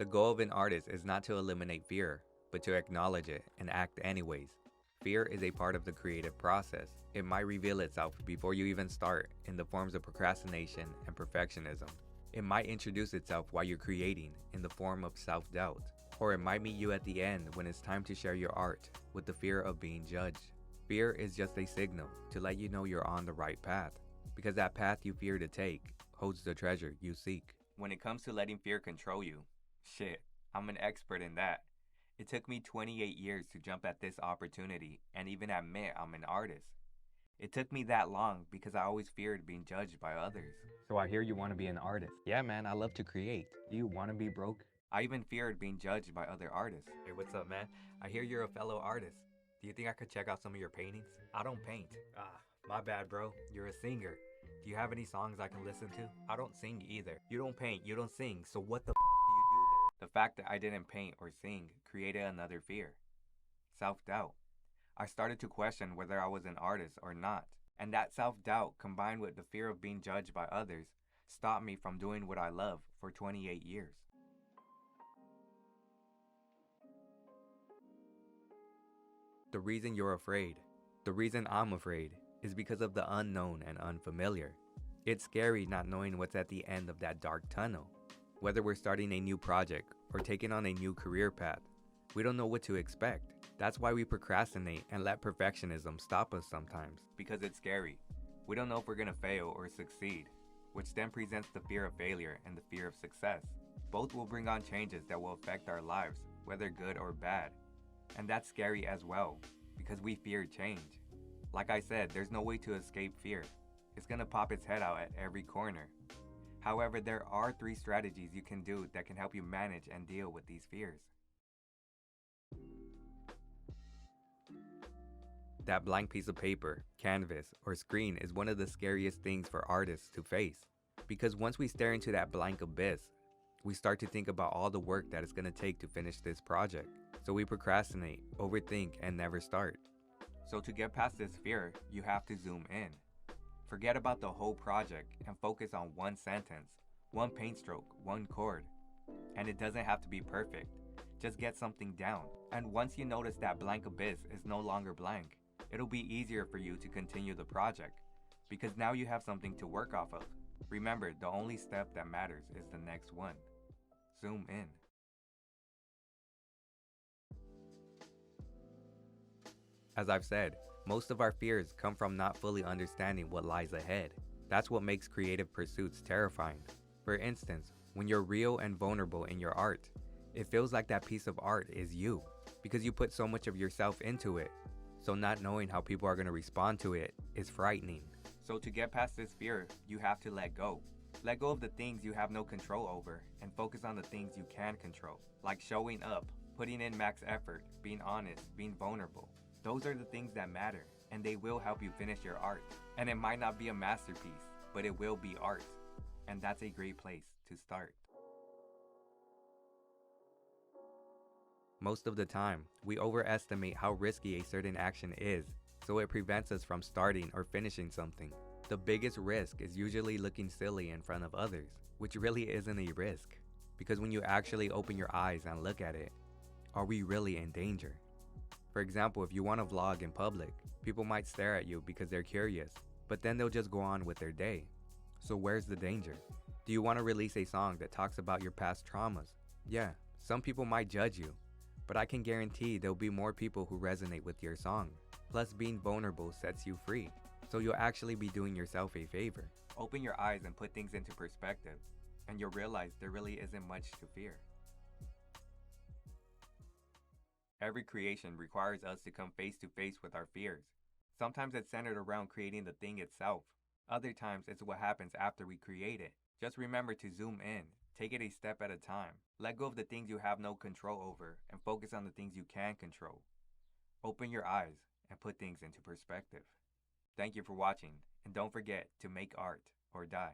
The goal of an artist is not to eliminate fear, but to acknowledge it and act anyways. Fear is a part of the creative process. It might reveal itself before you even start in the forms of procrastination and perfectionism. It might introduce itself while you're creating in the form of self-doubt. Or it might meet you at the end when it's time to share your art with the fear of being judged. Fear is just a signal to let you know you're on the right path, because that path you fear to take holds the treasure you seek. When it comes to letting fear control you, shit, I'm an expert in that. It took me 28 years to jump at this opportunity and even admit I'm an artist. It took me that long because I always feared being judged by others. So I hear you want to be an artist. Yeah, man, I love to create. Do you want to be broke? I even feared being judged by other artists. Hey, what's up, man? I hear you're a fellow artist. Do you think I could check out some of your paintings? I don't paint. My bad, bro. You're a singer. Do you have any songs I can listen to? I don't sing either. You don't paint, you don't sing, so what the f do you do then? The fact that I didn't paint or sing created another fear. Self-doubt. I started to question whether I was an artist or not. And that self-doubt, combined with the fear of being judged by others, stopped me from doing what I love for 28 years. The reason you're afraid, the reason I'm afraid, is because of the unknown and unfamiliar. It's scary not knowing what's at the end of that dark tunnel. Whether we're starting a new project or taking on a new career path, we don't know what to expect. That's why we procrastinate and let perfectionism stop us sometimes, because it's scary. We don't know if we're gonna fail or succeed, which then presents the fear of failure and the fear of success. Both will bring on changes that will affect our lives, whether good or bad. And that's scary as well, because we fear change. Like I said, there's no way to escape fear. It's gonna pop its head out at every corner. However, there are 3 strategies you can do that can help you manage and deal with these fears. That blank piece of paper, canvas, or screen is one of the scariest things for artists to face. Because once we stare into that blank abyss, we start to think about all the work that it's gonna take to finish this project. So we procrastinate, overthink, and never start. So to get past this fear, you have to zoom in. Forget about the whole project and focus on one sentence, one paint stroke, one chord. And it doesn't have to be perfect. Just get something down. And once you notice that blank abyss is no longer blank, it'll be easier for you to continue the project, because now you have something to work off of. Remember, the only step that matters is the next one. Zoom in. As I've said, most of our fears come from not fully understanding what lies ahead. That's what makes creative pursuits terrifying. For instance, when you're real and vulnerable in your art, it feels like that piece of art is you, because you put so much of yourself into it. So not knowing how people are going to respond to it is frightening. So to get past this fear, you have to let go. Let go of the things you have no control over and focus on the things you can control, like showing up, putting in max effort, being honest, being vulnerable. Those are the things that matter, and they will help you finish your art. And it might not be a masterpiece, but it will be art. And that's a great place to start. Most of the time, we overestimate how risky a certain action is, so it prevents us from starting or finishing something. The biggest risk is usually looking silly in front of others, which really isn't a risk. Because when you actually open your eyes and look at it, are we really in danger? For example, if you want to vlog in public, people might stare at you because they're curious, but then they'll just go on with their day. So where's the danger? Do you want to release a song that talks about your past traumas? Yeah, some people might judge you, but I can guarantee there'll be more people who resonate with your song. Plus, being vulnerable sets you free, so you'll actually be doing yourself a favor. Open your eyes and put things into perspective, and you'll realize there really isn't much to fear. Every creation requires us to come face to face with our fears. Sometimes it's centered around creating the thing itself. Other times it's what happens after we create it. Just remember to zoom in, take it a step at a time. Let go of the things you have no control over and focus on the things you can control. Open your eyes and put things into perspective. Thank you for watching, and don't forget to make art or die.